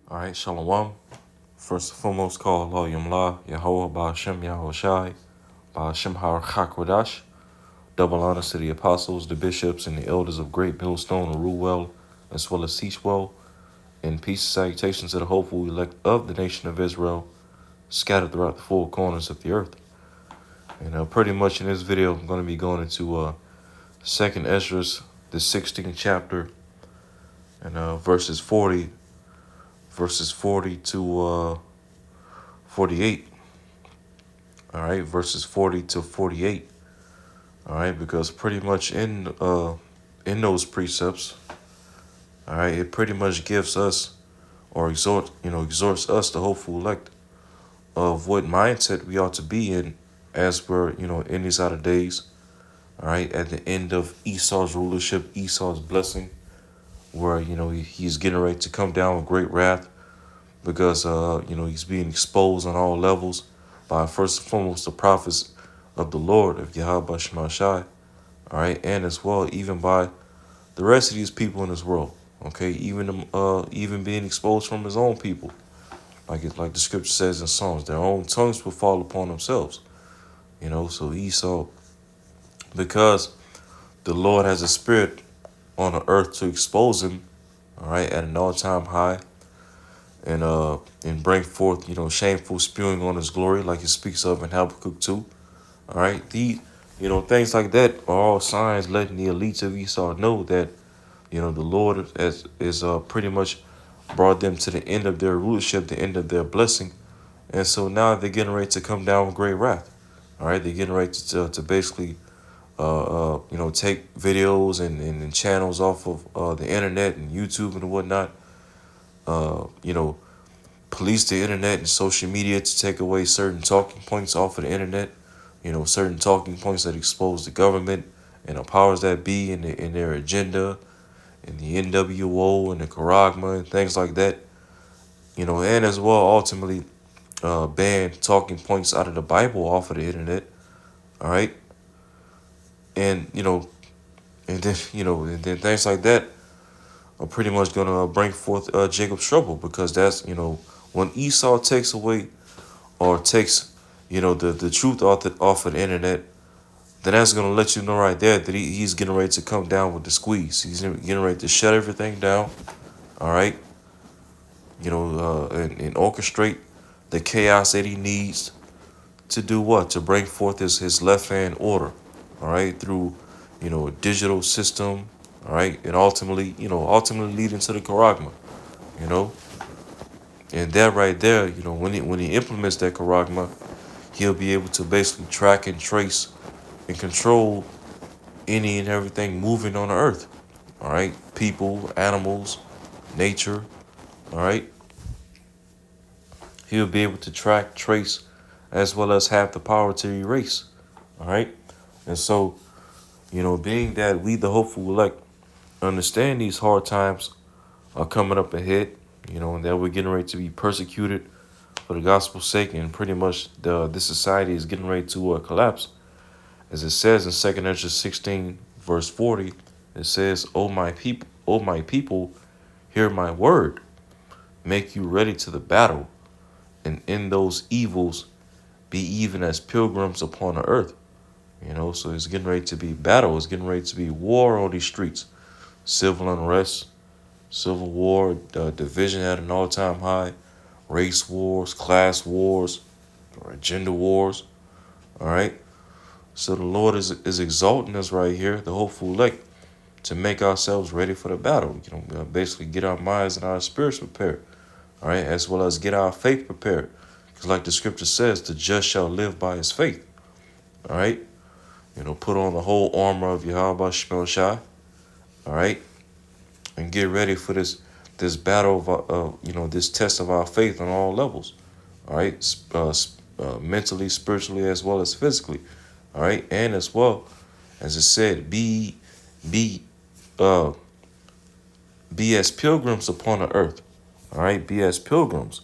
All right, Shalom. First and foremost, call Allah Yamla, Yahweh, Ba'ashem, Yahushai, Ba'ashem HaKadosh. Double honors to the apostles, the bishops, and the elders of Great Millstone and Rule Well, as well as Teach Well. And peace and salutations to the hopeful elect of the nation of Israel, scattered throughout the four corners of the earth. And pretty much in this video, I'm going to be going into Second Esdras, the 16th chapter, and verses 40 to 48. All right, verses 40 to 48. All right, because pretty much in those precepts, all right, it pretty much gives us or exhorts us, the hopeful elect, of what mindset we ought to be in as we're in these outer days. All right, at the end of Esau's rulership, Esau's blessing, where he's getting ready to come down with great wrath, because he's being exposed on all levels by first and foremost the prophets of the Lord of Yahweh Shemashai, all right, and as well even by the rest of these people in this world, okay, even being exposed from his own people, like the scripture says in Psalms, their own tongues will fall upon themselves, So Esau, because the Lord has a spirit on the earth to expose him, all right, at an all-time high, and bring forth, shameful spewing on his glory, like it speaks of in Habakkuk 2. All right. Things like that are all signs letting the elites of Esau know that, the Lord is pretty much brought them to the end of their rulership, the end of their blessing. And so now they're getting ready to come down with great wrath. All right. They're getting ready to basically, take videos and channels off of the internet and YouTube and whatnot. Police the internet and social media to take away certain talking points off of the internet, certain talking points that expose the government and the powers that be in their agenda, and the NWO and the Karagma and things like that, and as well ultimately ban talking points out of the Bible off of the internet, all right, and and then things like that are pretty much gonna bring forth Jacob's trouble, because that's when Esau takes away or takes, the truth off of the internet, then that's going to let you know right there that he's getting ready to come down with the squeeze. He's getting ready to shut everything down, all right? And orchestrate the chaos that he needs to do what? To bring forth his left-hand order, all right? Through, a digital system, all right? And ultimately leading to the charagma, you know? And that right there, when he implements that charagma, he'll be able to basically track and trace and control any and everything moving on the earth. All right. People, animals, nature. All right. He'll be able to track, trace, as well as have the power to erase. All right. And so, being that we, the hopeful elect, understand these hard times are coming up ahead, and that we're getting ready to be persecuted for the gospel's sake, and pretty much this society is getting ready to collapse. As it says in 2 Esdras 16, verse 40, it says, O my people, hear my word, make you ready to the battle, and in those evils be even as pilgrims upon the earth. So it's getting ready to be battle, it's getting ready to be war on these streets, civil unrest, civil war, division at an all-time high, race wars, class wars, or gender wars, all right? So the Lord is exalting us right here, the hopeful elect, to make ourselves ready for the battle. Basically get our minds and our spirits prepared, all right, as well as get our faith prepared. Because like the scripture says, the just shall live by his faith, all right? Put on the whole armor of Yahweh Shemashai, all right, and get ready for this battle of, this test of our faith on all levels, all right, mentally, spiritually, as well as physically. All right, and as well as it said, be as pilgrims upon the earth. All right, be as pilgrims,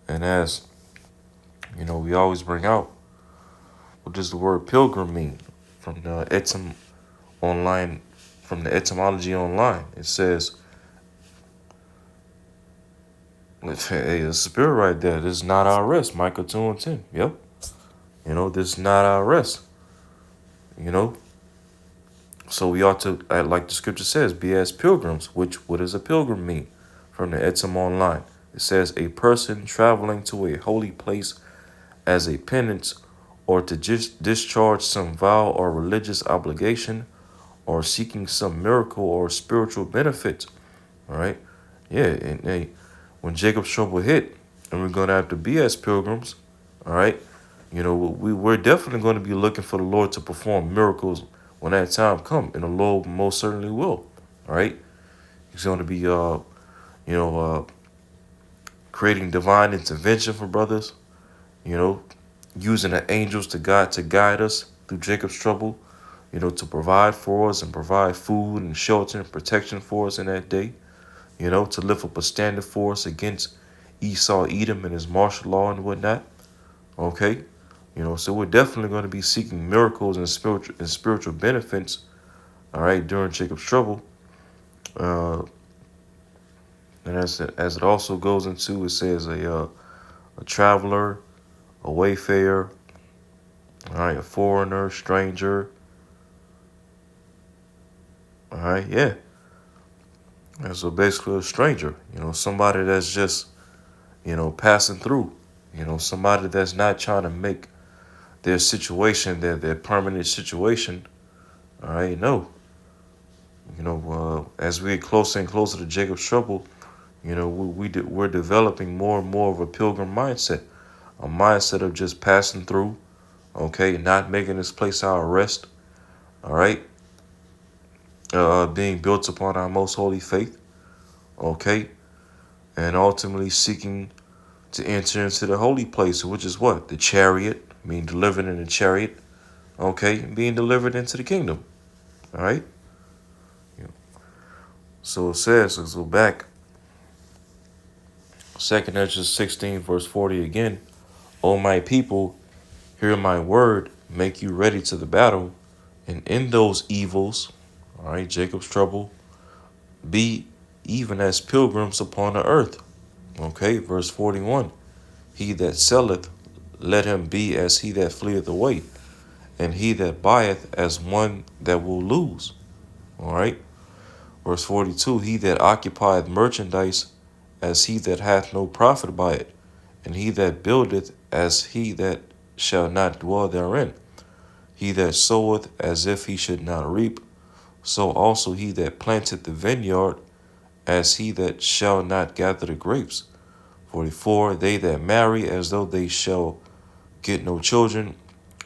and as we always bring out, what does the word pilgrim mean? From the etymology online, it says Hey, the spirit right there. This is not our rest. Micah 2 and 10. Yep. This is not our rest. You know, so we ought to, like the scripture says, be as pilgrims. Which, what does a pilgrim mean? From the Etzem Online, it says a person traveling to a holy place as a penance, or to just discharge some vow or religious obligation, or seeking some miracle or spiritual benefit. All right, yeah, and hey, when Jacob's trouble hit, and we're gonna have to be as pilgrims. All right, we're definitely going to be looking for the Lord to perform miracles when that time comes, and the Lord most certainly will. All right, He's going to be you know creating divine intervention for brothers. You know, using the angels to guide us through Jacob's trouble. To provide for us and provide food and shelter and protection for us in that day. To lift up a standard for us against Esau, Edom, and his martial law and whatnot. Okay, so we're definitely going to be seeking miracles and spiritual benefits. All right, during Jacob's trouble, uh, and as it also goes into, it says a traveler, a wayfarer, all right, a foreigner, stranger. All right, yeah, and so basically a stranger. Somebody that's just passing through. Somebody that's not trying to make their situation, their permanent situation. All right, no. As we get closer and closer to Jacob's trouble, we're developing more and more of a pilgrim mindset, a mindset of just passing through, okay, not making this place our rest, all right, being built upon our most holy faith, okay, and ultimately seeking to enter into the holy place, which is what? The chariot, being delivered in the chariot, okay, being delivered into the kingdom, all right. So it says, let's go back. 2nd Esdras 16, verse 40 again. O my people, hear my word, make you ready to the battle. And in those evils, all right, Jacob's trouble, be even as pilgrims upon the earth. Okay, verse 41. He that selleth, let him be as he that fleeth away, and he that buyeth as one that will lose. All right. Verse 42, he that occupieth merchandise as he that hath no profit by it, and he that buildeth as he that shall not dwell therein. He that soweth as if he should not reap, so also he that planteth the vineyard as he that shall not gather the grapes. 44, they that marry as though they shall get no children,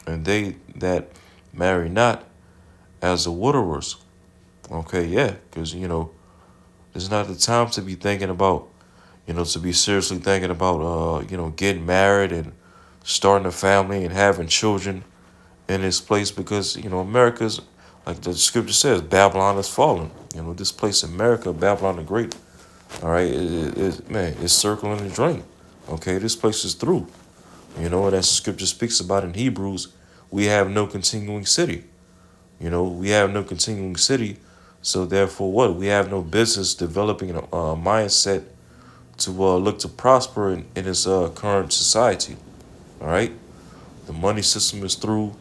and they that marry not as the widowers. Okay, yeah, because, it's not the time to be thinking about, to be seriously thinking about, getting married and starting a family and having children in this place because, America's, like the scripture says, Babylon has fallen. This place, America, Babylon the Great, all right, man, it's circling the drain. Okay, this place is through. And as the scripture speaks about in Hebrews, we have no continuing city. We have no continuing city. So therefore, what? We have no business developing a mindset to look to prosper in this current society. All right, the money system is through.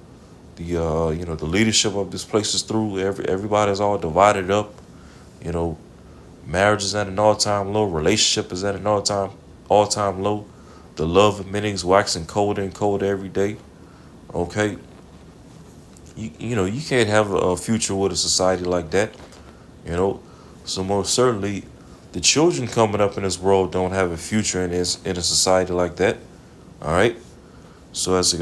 The leadership of this place is through. Everybody's all divided up. You know, marriage is at an all-time low. Relationship is at an all-time low. The love of many is waxing colder and colder every day. Okay, you can't have a future with a society like that. You know, so most certainly, the children coming up in this world don't have a future in a society like that. All right. So as it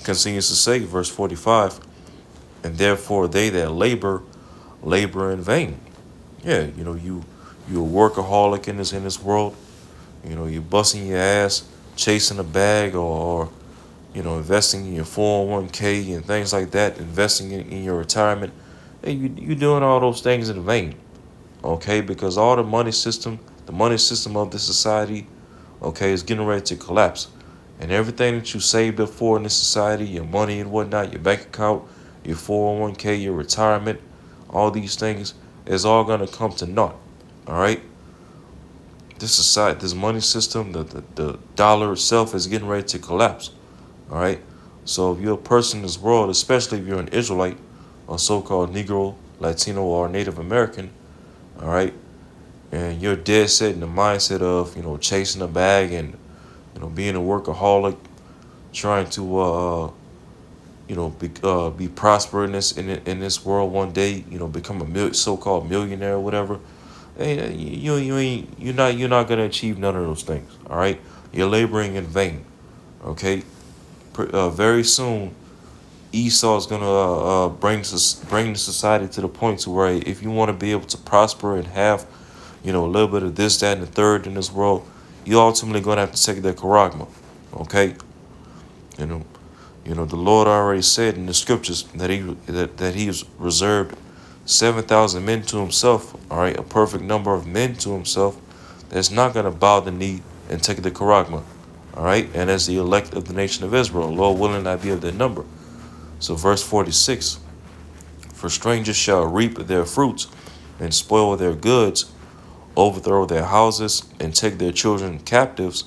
continues to say, verse 45, and therefore they that labor in vain. Yeah, you a workaholic in this world. You're busting your ass, chasing a bag, or investing in your 401k and things like that, investing in your retirement. Hey, you doing all those things in vain. Okay, because all the money system of the society, okay, is getting ready to collapse. And everything that you saved up for in this society, your money and whatnot, your bank account, your 401k, your retirement, all these things is all going to come to naught. All right. this society, this money system, the dollar itself is getting ready to collapse. All right. So if you're a person in this world, especially if you're an Israelite, or so-called Negro, Latino, or Native American, all right, and you're dead set in the mindset of chasing a bag and being a workaholic, trying to be prosperous in this world one day, become a so-called millionaire or whatever. Hey, you're not gonna achieve none of those things. All right, you're laboring in vain. Okay, very soon Esau is gonna bring the society to the point to where if you want to be able to prosper and have a little bit of this, that, and the third in this world, you ultimately gonna have to take their charagma. Okay, you know, the Lord already said in the scriptures that He has reserved 7,000 men to Himself. All right, a perfect number of men to Himself that's not gonna bow the knee and take the charagma. All right, and as the elect of the nation of Israel, Lord willing, I be of their number. So verse 46, for strangers shall reap their fruits and spoil their goods, overthrow their houses, and take their children captives.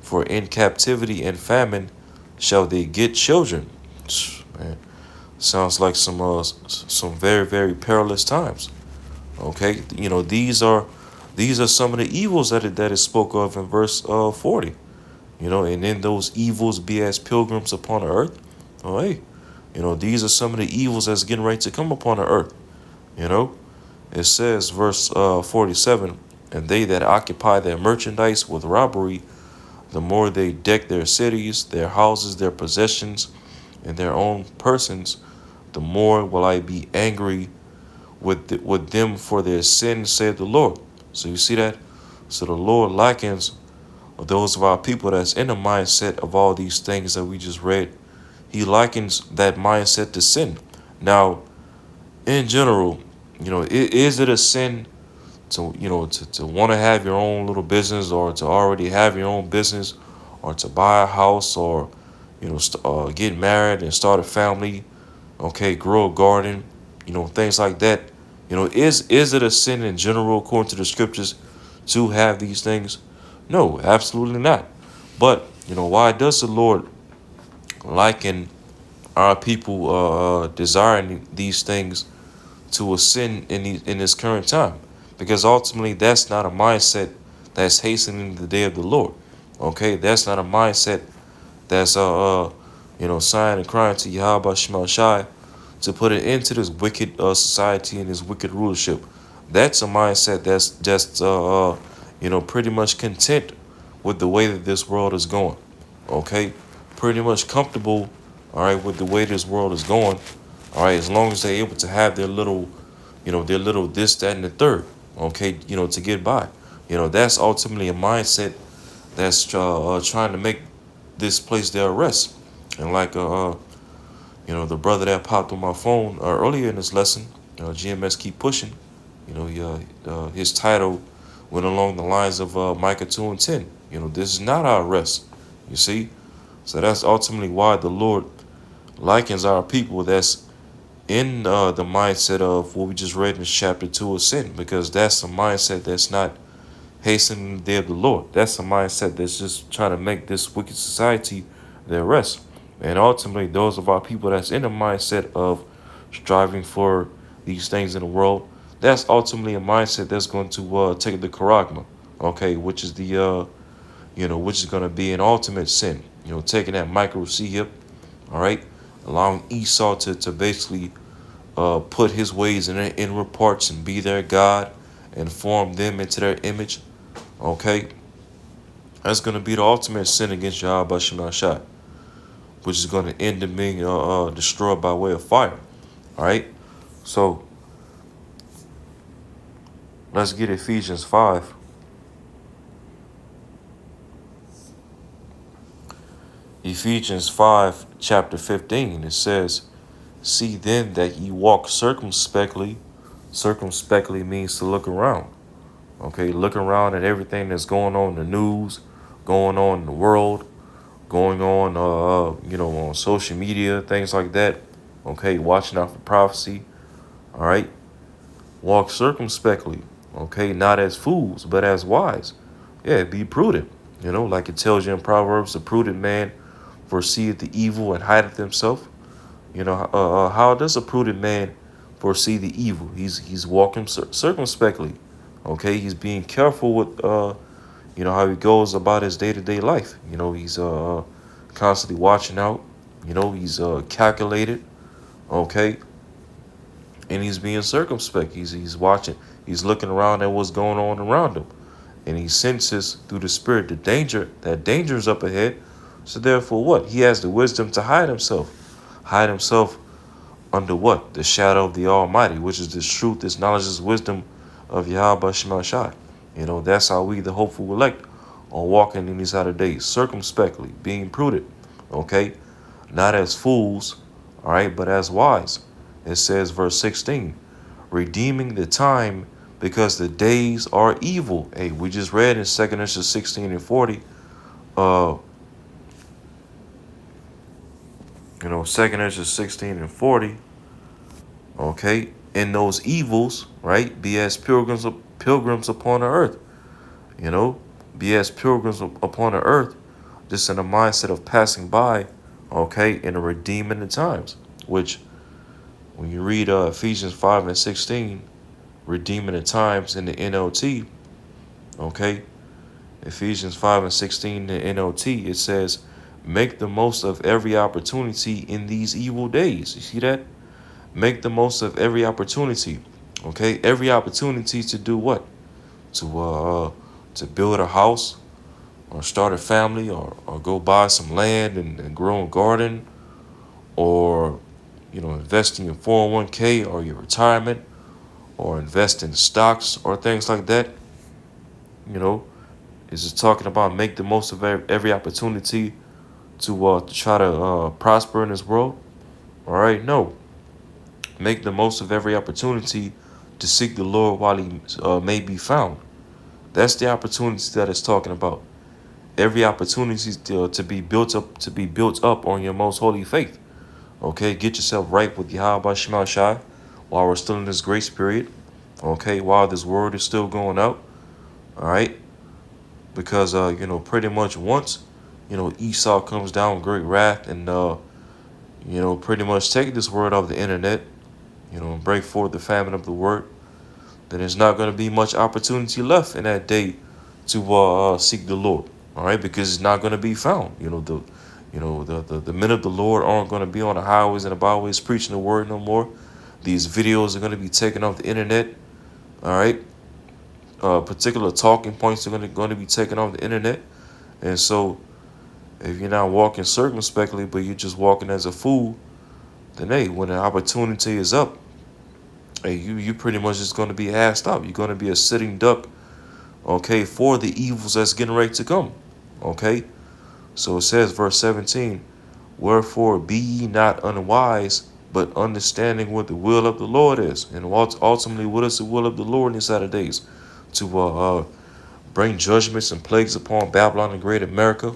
For in captivity and famine shall they get children. Man, sounds like some very, very perilous times. Okay, these are some of the evils that is spoke of in verse 40. And then those evils be as pilgrims upon the earth. Oh, hey, these are some of the evils that's getting ready to come upon the earth. You know, it says, verse 47, and they that occupy their merchandise with robbery, the more they deck their cities, their houses, their possessions, and their own persons, the more will I be angry with them for their sin, saith the Lord. So you see that? So the Lord likens those of our people that's in the mindset of all these things that we just read. He likens that mindset to sin. Now, in general, is it a sin to want to have your own little business, or to already have your own business, or to buy a house, or get married and start a family, okay, grow a garden, things like that. Is it a sin in general according to the scriptures to have these things? No, absolutely not. But why does the Lord liken our people desiring these things to a sin in this current time? Because ultimately that's not a mindset that's hastening the day of the Lord. Okay, that's not a mindset that's sighing and crying to Yahweh Shema Shai to put an end to this wicked society and this wicked rulership. That's a mindset that's just pretty much content with the way that this world is going. Okay, pretty much comfortable, all right, with the way this world is going. All right, as long as they're able to have their little this, that, and the third. Okay, to get by. That's ultimately a mindset that's trying to make this place their rest. And like the brother that popped on my phone earlier in this lesson, GMS keep pushing. His title went along the lines of Micah 2:10. This is not our rest. You see, so that's ultimately why the Lord likens our people that's in the mindset of what we just read in chapter 2 of sin, because that's a mindset that's not hastening the day of the Lord. That's a mindset that's just trying to make this wicked society their rest. And ultimately, those of our people that's in the mindset of striving for these things in the world, that's ultimately a mindset that's going to take the charagma, okay, which is which is going to be an ultimate sin. Taking that micro C hip, all right, allowing Esau to basically put his ways in their inward parts and be their God and form them into their image. Okay, that's going to be the ultimate sin against Yahweh Shema Shai, which is going to end up being destroyed by way of fire. All right, so let's get Ephesians 5. Ephesians 5, chapter 15, it says, see then that ye walk circumspectly. Circumspectly means to look around. Okay, look around at everything that's going on in the news, going on in the world, going on, on social media, things like that. Okay, watching out for prophecy. All right, walk circumspectly. Okay, not as fools, but as wise. Yeah, be prudent. Like it tells you in Proverbs, the prudent man foreseeth the evil and hideth himself. How does a prudent man foresee the evil? He's walking circumspectly. Okay, he's being careful with how he goes about his day-to-day life. He's constantly watching out. He's calculated. Okay, and he's being circumspect. He's watching. He's looking around at what's going on around him, and he senses through the spirit the danger. That danger is up ahead. So therefore, what? He has the wisdom to hide himself. Hide himself under what? The shadow of the Almighty, which is this truth, this knowledge, this wisdom of Yahweh Shema Shai. That's how we, the hopeful elect, are walking in these latter days, circumspectly, being prudent, okay? Not as fools, all right, but as wise. It says, verse 16, redeeming the time because the days are evil. Hey, we just read in 2 Esdras 16 and 40, 2 Esdras 16 and 40, okay, in those evils, right, be as pilgrims upon the earth, be as pilgrims upon the earth, just in a mindset of passing by, okay, and redeeming the times, which when you read Ephesians 5 and 16, redeeming the times in the NLT, okay, Ephesians 5 and 16 in the NLT, it says, make the most of every opportunity in these evil days. You see that? Make the most of every opportunity, okay? Every opportunity to do what? To build a house or start a family or go buy some land and grow a garden or, invest in your 401k or your retirement or invest in stocks or things like that. Is just talking about make the most of every opportunity to try to prosper in this world. All right, no. Make the most of every opportunity to seek the Lord while he may be found. That's the opportunity that it's talking about. Every opportunity to be built up on your most holy faith. Okay, get yourself right with Yahweh Shema Shai while we're still in this grace period. Okay, while this word is still going out. All right, because pretty much once Esau comes down with great wrath and pretty much take this word off the internet, and break forth the famine of the word, then there's not going to be much opportunity left in that day to seek the Lord. All right, because it's not going to be found. The men of the Lord aren't going to be on the highways and the byways preaching the word no more. These videos are going to be taken off the internet. All right, particular talking points are going to be taken off the internet, and so if you're not walking circumspectly, but you're just walking as a fool, then hey, when the opportunity is up, hey, you pretty much just going to be assed up. You're going to be a sitting duck, okay, for the evils that's getting ready to come, okay? So it says, verse 17, wherefore be ye not unwise, but understanding what the will of the Lord is. And ultimately, what is the will of the Lord in these latter days? To bring judgments and plagues upon Babylon and Great America,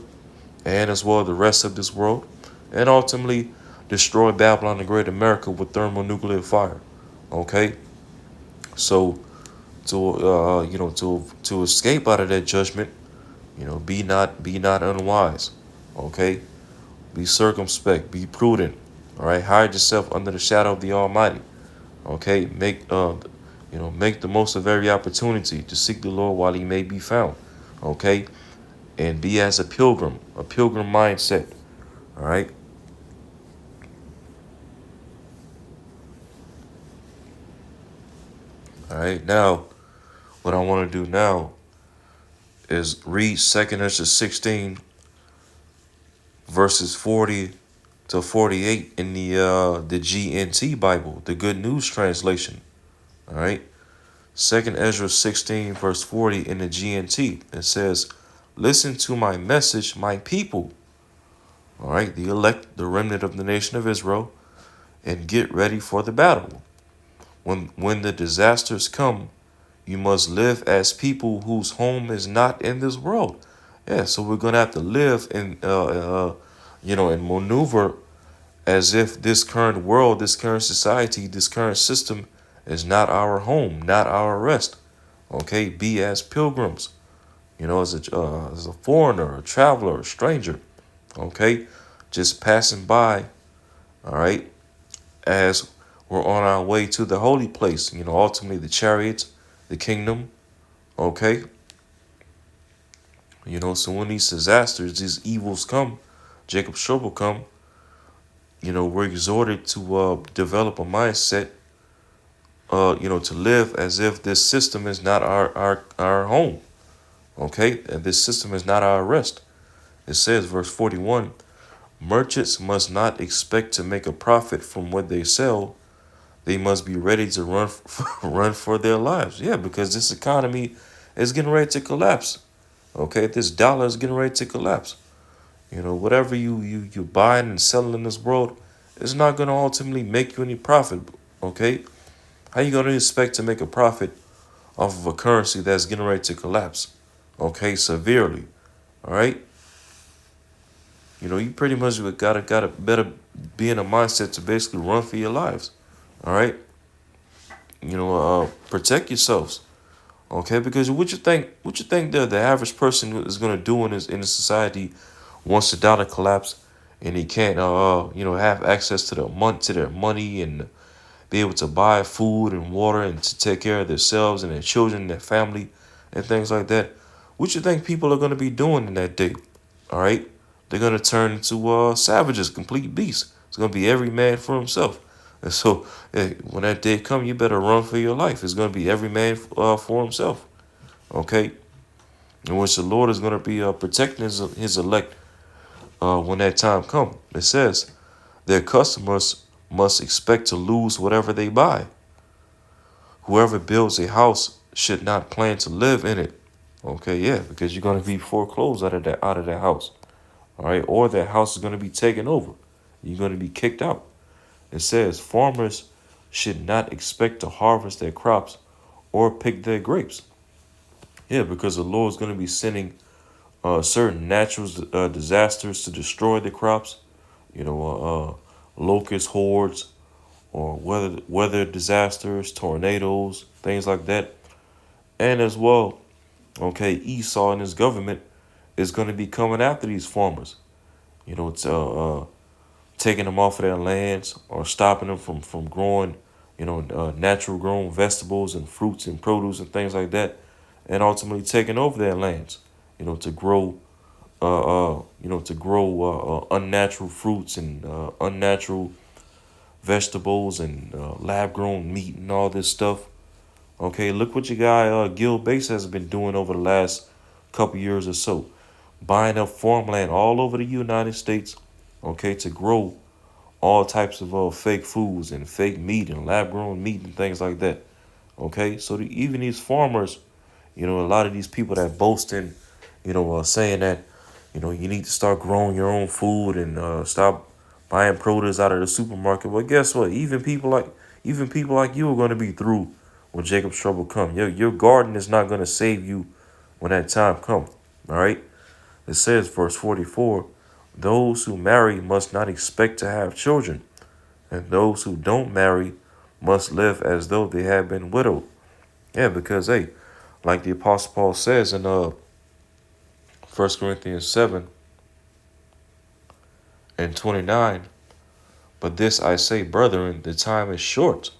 and as well the rest of this world, and ultimately destroy Babylon and Great America with thermonuclear fire. Okay, so to escape out of that judgment, be not unwise. Okay, be circumspect, be prudent. All right, hide yourself under the shadow of the Almighty. Okay, make the most of every opportunity to seek the Lord while he may be found. Okay, and be as a pilgrim mindset. All right. All right. Now, what I want to do now is read 2nd Esdras 16 verses 40 to 48 in the GNT Bible, the Good News Translation. All right. 2nd Esdras 16 verse 40 in the GNT. It says, "Listen to my message, my people." All right, the elect, the remnant of the nation of Israel, and get ready for the battle. When the disasters come, you must live as people whose home is not in this world. Yeah, so we're gonna have to live in, and maneuver as if this current world, this current society, this current system is not our home, not our rest. Okay, be as pilgrims. as a foreigner, a traveler, a stranger, okay, just passing by, all right, as we're on our way to the holy place, ultimately the chariots, the kingdom, okay. So when these disasters, these evils come, Jacob's trouble come, we're exhorted to develop a mindset, to live as if this system is not our home, okay, and this system is not our rest. It says, verse 41, merchants must not expect to make a profit from what they sell. They must be ready to run run for their lives. Yeah, because this economy is getting ready to collapse. Okay, this dollar is getting ready to collapse. Whatever you buying and selling in this world, it's not going to ultimately make you any profit. Okay, how you going to expect to make a profit off of a currency that's getting ready to collapse? Okay, severely. All right. You pretty much gotta better be in a mindset to basically run for your lives. All right. Protect yourselves. Okay, because what you think the average person is gonna do in this society once the dollar collapse and he can't have access to their money and be able to buy food and water and to take care of themselves and their children and their family and things like that. What you think people are gonna be doing in that day? All right, they're gonna turn into savages, complete beasts. It's gonna be every man for himself. And so, hey, when that day comes, you better run for your life. It's gonna be every man for himself. Okay, in which the Lord is gonna be protecting his elect when that time comes. It says their customers must expect to lose whatever they buy. Whoever builds a house should not plan to live in it. Okay, yeah, because you're gonna be foreclosed out of that house. All right, or that house is gonna be taken over. You're gonna be kicked out. It says farmers should not expect to harvest their crops or pick their grapes. Yeah, because the Lord is gonna be sending certain natural disasters to destroy the crops. Locust hordes or weather disasters, tornadoes, things like that, and as well, okay, Esau and his government is going to be coming after these farmers. To taking them off of their lands or stopping them from growing, natural grown vegetables and fruits and produce and things like that, and ultimately taking over their lands, to grow, unnatural fruits and unnatural vegetables and lab grown meat and all this stuff. Okay, look what your guy Gil Bates has been doing over the last couple years or so, buying up farmland all over the United States, okay, to grow all types of fake foods and fake meat and lab grown meat and things like that. Okay, so even these farmers, a lot of these people that boast in, saying that, you need to start growing your own food and stop buying produce out of the supermarket. Well, guess what? Even people like you are going to be through when Jacob's trouble come. Your garden is not going to save you when that time come. All right. It says, verse 44, those who marry must not expect to have children, and those who don't marry must live as though they had been widowed. Yeah, because hey, like the Apostle Paul says in 1 Corinthians 7:29, but this I say, brethren, the time is short.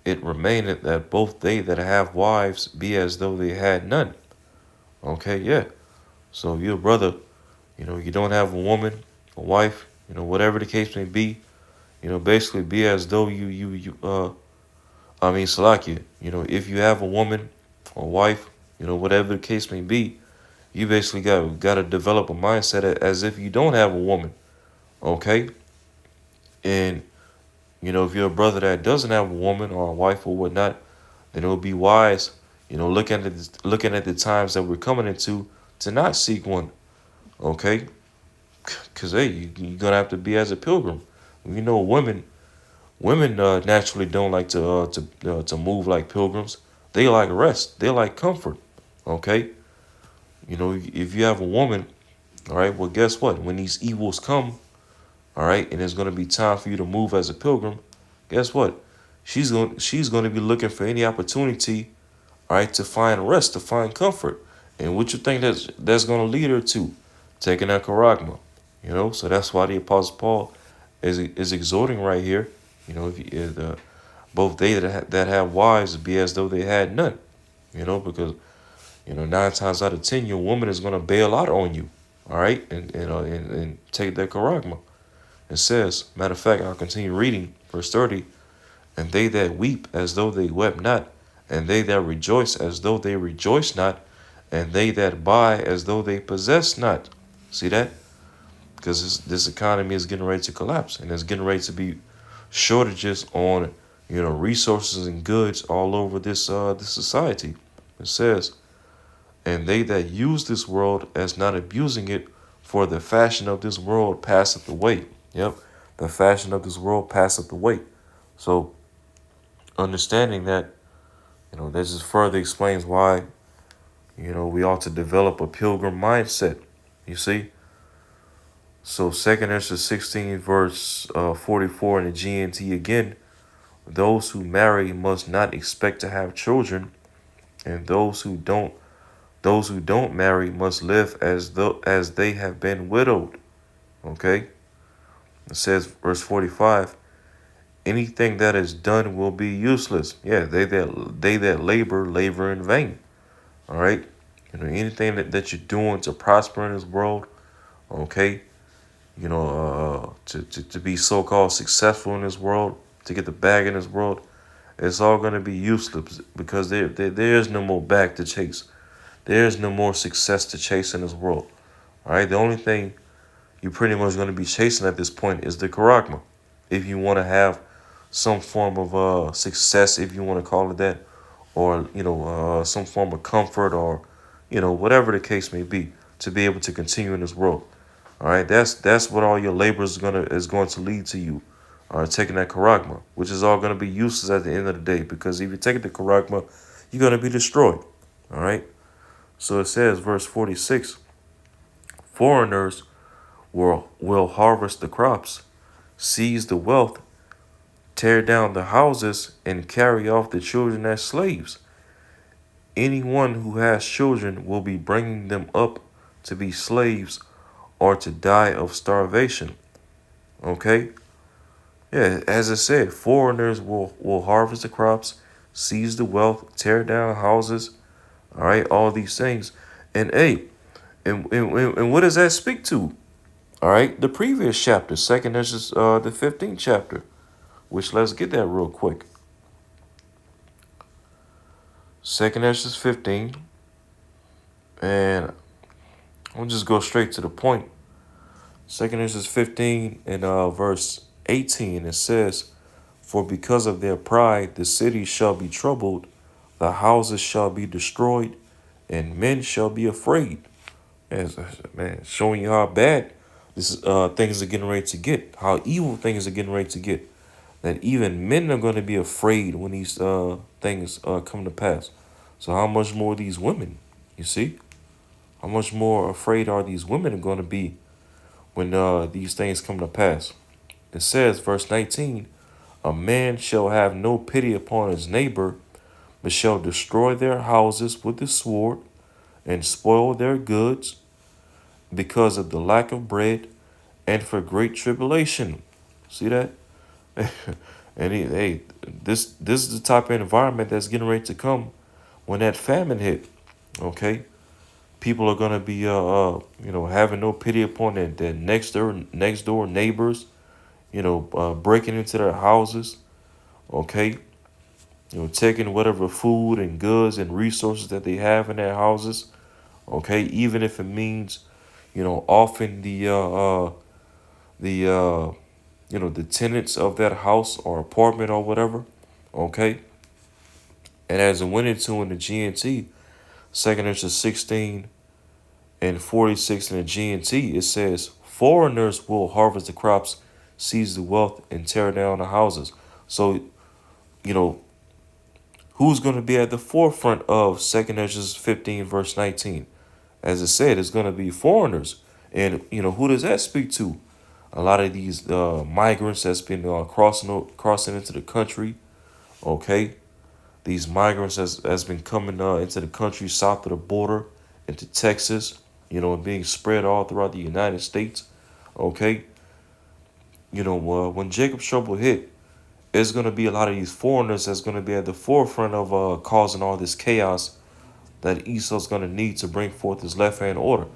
It remaineth that both they that have wives be as though they had none. Okay, yeah. So if you're a brother, you don't have a woman, a wife, whatever the case may be, basically be as though Salakia, if you have a woman or wife, whatever the case may be, you basically got to develop a mindset as if you don't have a woman, okay? And if you're a brother that doesn't have a woman or a wife or whatnot, then it would be wise, looking at the times that we're coming into, to not seek one, okay? Because hey, you're gonna have to be as a pilgrim. Women naturally don't like to move like pilgrims. They like rest. They like comfort. Okay, if you have a woman, all right. Well, guess what? When these evils come, all right, and it's gonna be time for you to move as a pilgrim. Guess what? She's going to be looking for any opportunity, all right, to find rest, to find comfort, And what you think that's going to lead her to? Taking that charagma. So that's why the Apostle Paul is exhorting right here. If both they that have wives be as though they had none. Because 9 times out of 10, your woman is going to bail out on you. All right, and take that charagma. It says, matter of fact, I'll continue reading, verse 30. And they that weep as though they wept not, and they that rejoice as though they rejoice not, and they that buy as though they possess not. See that? Because this economy is getting ready to collapse, and there's getting ready to be shortages on resources and goods all over this society. It says, and they that use this world as not abusing it, for the fashion of this world passeth away. Yep, the fashion of this world passeth away. So understanding that, that just further explains why, we ought to develop a pilgrim mindset. You see? So 2nd Esdras 16, verse 44 in the GNT again, those who marry must not expect to have children, and those who don't marry must live as they have been widowed. Okay? It says, verse 45, anything that is done will be useless. Yeah, they that labor in vain. All right? Anything that you're doing to prosper in this world, okay? To be so-called successful in this world, to get the bag in this world, it's all going to be useless because there is no more bag to chase. There is no more success to chase in this world. All right? The only thing you're pretty much going to be chasing at this point is the charagma. If you want to have some form of success, if you want to call it that, or some form of comfort, or whatever the case may be, to be able to continue in this world. All right, that's what all your labor is going to lead to you. All right, taking that charagma, which is all going to be useless at the end of the day, because if you take the charagma, you're going to be destroyed. All right. So it says, verse 46, foreigners will harvest the crops, seize the wealth, tear down the houses, and carry off the children as slaves. Anyone who has children will be bringing them up to be slaves or to die of starvation. Okay? Yeah, as I said, foreigners will harvest the crops, seize the wealth, tear down houses, all right, all these things. And hey, and what does that speak to? All right, the previous chapter, 2nd Esdras, the 15th chapter, which let's get that real quick. 2nd Esdras 15, and I'll just go straight to the point. 2nd Esdras 15 and verse 18, it says, for because of their pride the cities shall be troubled, the houses shall be destroyed, and men shall be afraid. Man, showing you how bad this things are getting ready to get, how evil things are getting ready to get. That even men are going to be afraid when these things come to pass. So how much more these women, you see? How much more afraid are these women going to be when these things come to pass? It says, verse 19, a man shall have no pity upon his neighbor, but shall destroy their houses with the sword and spoil their goods because of the lack of bread and for great tribulation. See that? And hey, this is the type of environment that's getting ready to come when that famine hit. Okay, people are gonna be having no pity upon their next door neighbors. Breaking into their houses. Okay, taking whatever food and goods and resources that they have in their houses. Okay, even if it means offing the tenants of that house or apartment or whatever. Okay. And as it went into in the GNT, 2nd Esdras 16 and 46 in the GNT, it says, foreigners will harvest the crops, seize the wealth, and tear down the houses. So, who's going to be at the forefront of 2nd Esdras 15, verse 19? As it said, it's going to be foreigners. And, who does that speak to? A lot of these migrants that's been crossing into the country. Okay. These migrants has been coming into the country south of the border into Texas, and being spread all throughout the United States. Okay, when Jacob's trouble hit, there's gonna be a lot of these foreigners that's gonna be at the forefront of causing all this chaos that Esau's gonna need to bring forth his left hand order,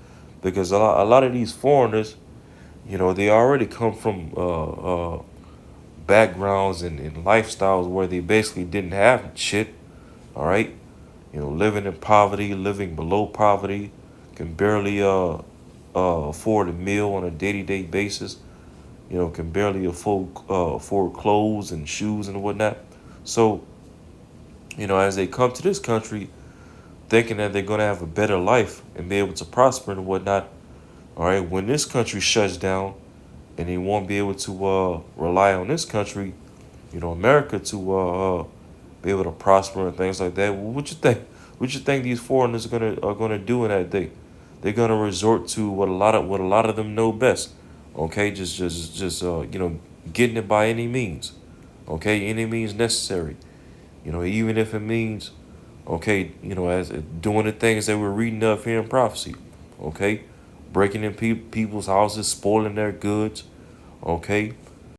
because a lot of these foreigners, they already come from backgrounds and lifestyles where they basically didn't have shit. All right, living in poverty, living below poverty, can barely afford a meal on a day-to-day basis. Can barely afford clothes and shoes and whatnot. So, as they come to this country, thinking that they're gonna have a better life and be able to prosper and whatnot. All right, when this country shuts down and they won't be able to rely on this country, America, to be able to prosper and things like that. Well, what you think? What you think these foreigners are gonna do in that day? They're gonna resort to what a lot of them know best. Okay, just getting it by any means. Okay, any means necessary. Even if it means, okay, as doing the things that we're reading up here in prophecy. Okay, breaking in people's houses, spoiling their goods. Okay,